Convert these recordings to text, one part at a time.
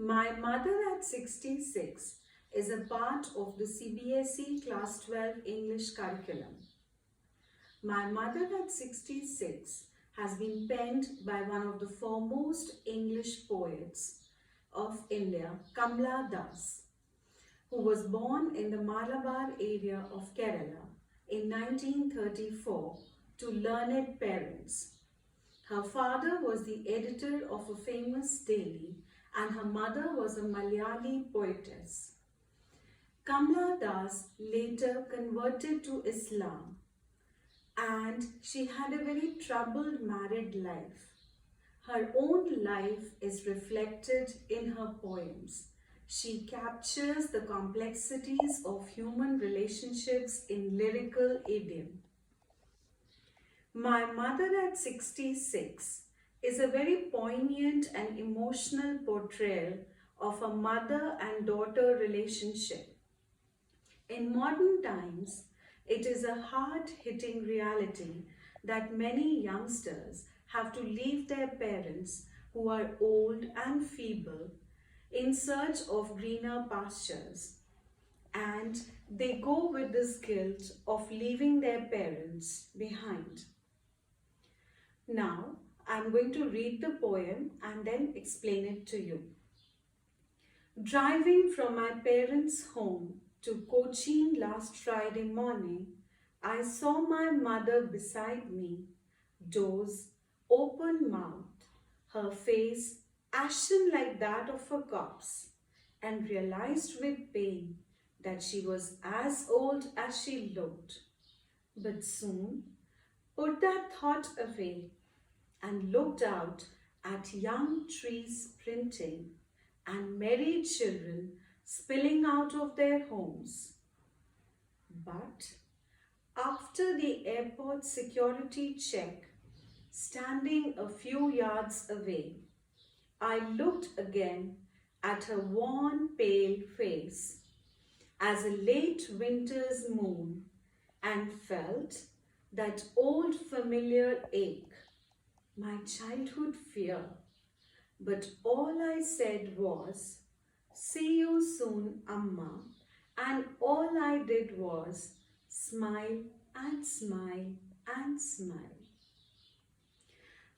My Mother at 66 is a part of the CBSE Class 12 English curriculum. My Mother at 66 has been penned by one of the foremost English poets of India, Kamla Das, who was born in the Malabar area of Kerala in 1934 to learned parents. Her father was the editor of a famous daily and her mother was a Malayali poetess. Kamla Das later converted to Islam and she had a very troubled married life. Her own life is reflected in her poems. She captures the complexities of human relationships in lyrical idiom. My Mother at 66 is a very poignant and emotional portrayal of a mother and daughter relationship. In modern times, it is a hard-hitting reality that many youngsters have to leave their parents who are old and feeble in search of greener pastures. And they go with this guilt of leaving their parents behind. Now, I'm going to read the poem and then explain it to you. Driving from my parents' home to Cochin last Friday morning, I saw my mother beside me, doze, open mouthed, her face ashen like that of a corpse, and realized with pain that she was as old as she looked. But soon put that thought away and looked out at young trees sprinting and merry children spilling out of their homes. But after the airport security check, standing a few yards away, I looked again at her worn, pale face as a late winter's moon and felt that old familiar ache, my childhood fear. But all I said was, "See you soon, Amma," and all I did was smile and smile and smile.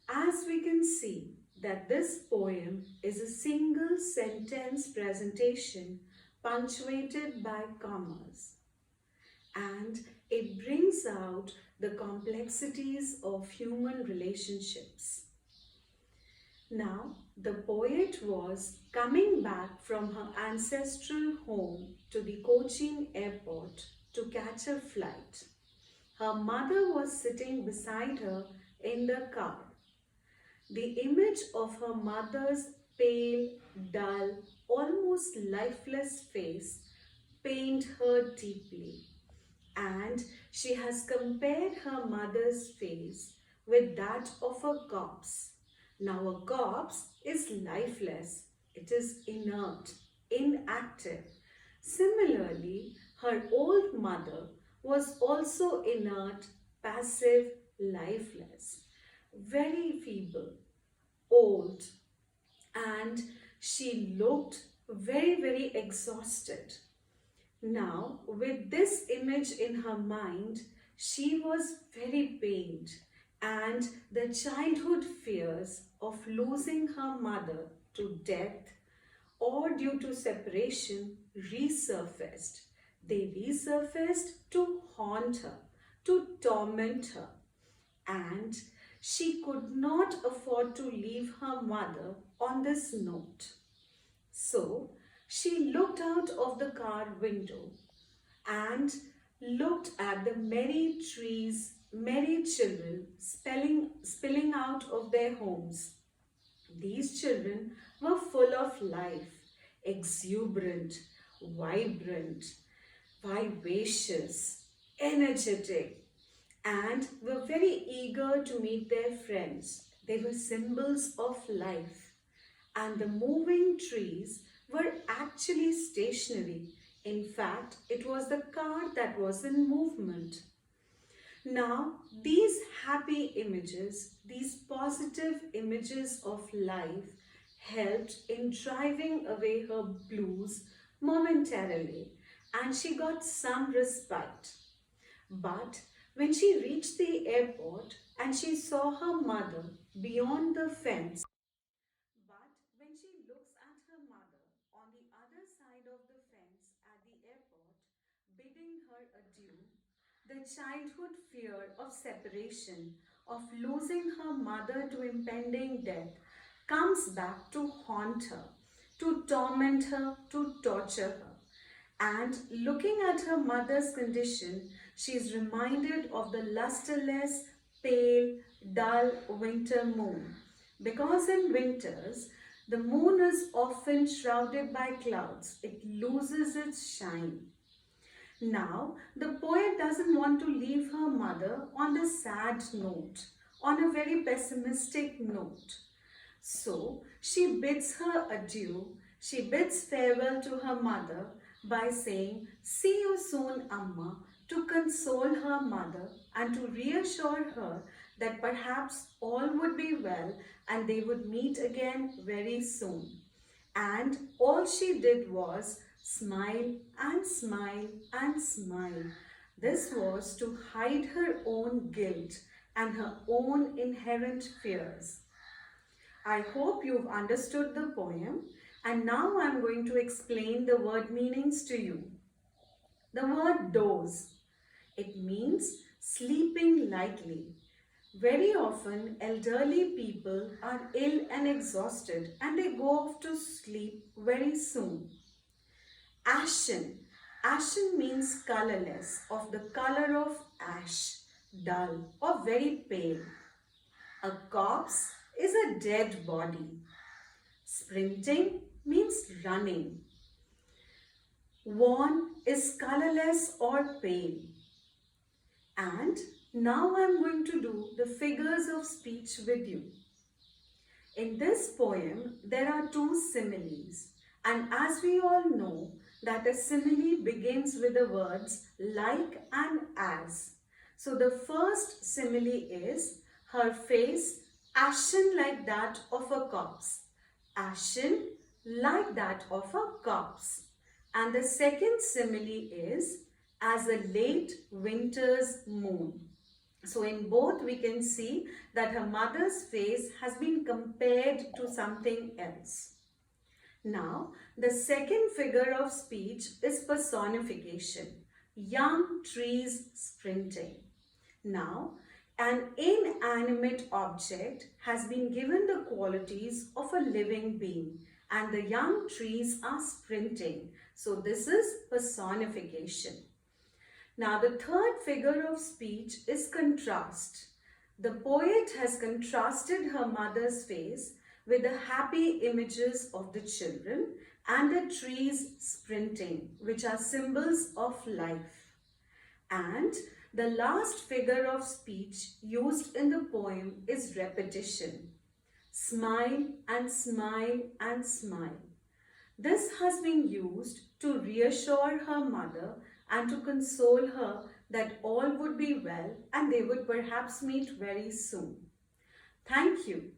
As we can see that this poem is a single sentence presentation punctuated by commas, and it brings out the complexities of human relationships. Now, the poet was coming back from her ancestral home to the Cochin airport to catch a flight. Her mother was sitting beside her in the car. The image of her mother's pale, dull, almost lifeless face pained her deeply, and she has compared her mother's face with that of a corpse. Now a corpse is lifeless, it is inert, inactive. Similarly, her old mother was also inert, passive, lifeless, very feeble, old, and she looked very exhausted. Now, with this image in her mind, she was very pained, and the childhood fears of losing her mother to death or due to separation resurfaced. They resurfaced to haunt her, to torment her, and she could not afford to leave her mother on this note. So she looked out of the car window and looked at the merry trees, merry children spilling out of their homes. These children were full of life, exuberant, vibrant, vivacious, energetic, and were very eager to meet their friends. They were symbols of life. And the moving trees were actually stationary. In fact, it was the car that was in movement. Now, these happy images, these positive images of life helped in driving away her blues momentarily, and she got some respite. But when she reached the airport and she saw her mother beyond the fence, but when she looks at her mother on the other side of the fence at the airport, bidding her adieu, the childhood fear of separation, of losing her mother to impending death, comes back to haunt her, to torment her, to torture her. And looking at her mother's condition, she is reminded of the lusterless, pale, dull winter moon. Because in winters, the moon is often shrouded by clouds, it loses its shine. Now, the poet doesn't want to leave her mother on a sad note, on a very pessimistic note. So, she bids her adieu, she bids farewell to her mother by saying, "See you soon, Amma," to console her mother and to reassure her that perhaps all would be well and they would meet again very soon. And all she did was smile and smile and smile. This was to hide her own guilt and her own inherent fears. I hope you've understood the poem, and now I'm going to explain the word meanings to you. The word doze, it means sleeping lightly. Very often, elderly people are ill and exhausted and they go off to sleep very soon. Ashen. Ashen means colorless, of the color of ash, dull or very pale. A corpse is a dead body. Sprinting means running. Wan is colorless or pale. And now I am going to do the figures of speech with you. In this poem, there are two similes. And as we all know, that a simile begins with the words like and as. So the first simile is her face ashen like that of a corpse. Ashen like that of a corpse. And the second simile is as a late winter's moon. So in both we can see that her mother's face has been compared to something else. Now, the second figure of speech is personification. Young trees sprinting. Now, an inanimate object has been given the qualities of a living being and the young trees are sprinting. So this is personification. Now, the third figure of speech is contrast. The poet has contrasted her mother's face with the happy images of the children and the trees sprinting, which are symbols of life. And the last figure of speech used in the poem is repetition. Smile and smile and smile. This has been used to reassure her mother and to console her that all would be well and they would perhaps meet very soon. Thank you.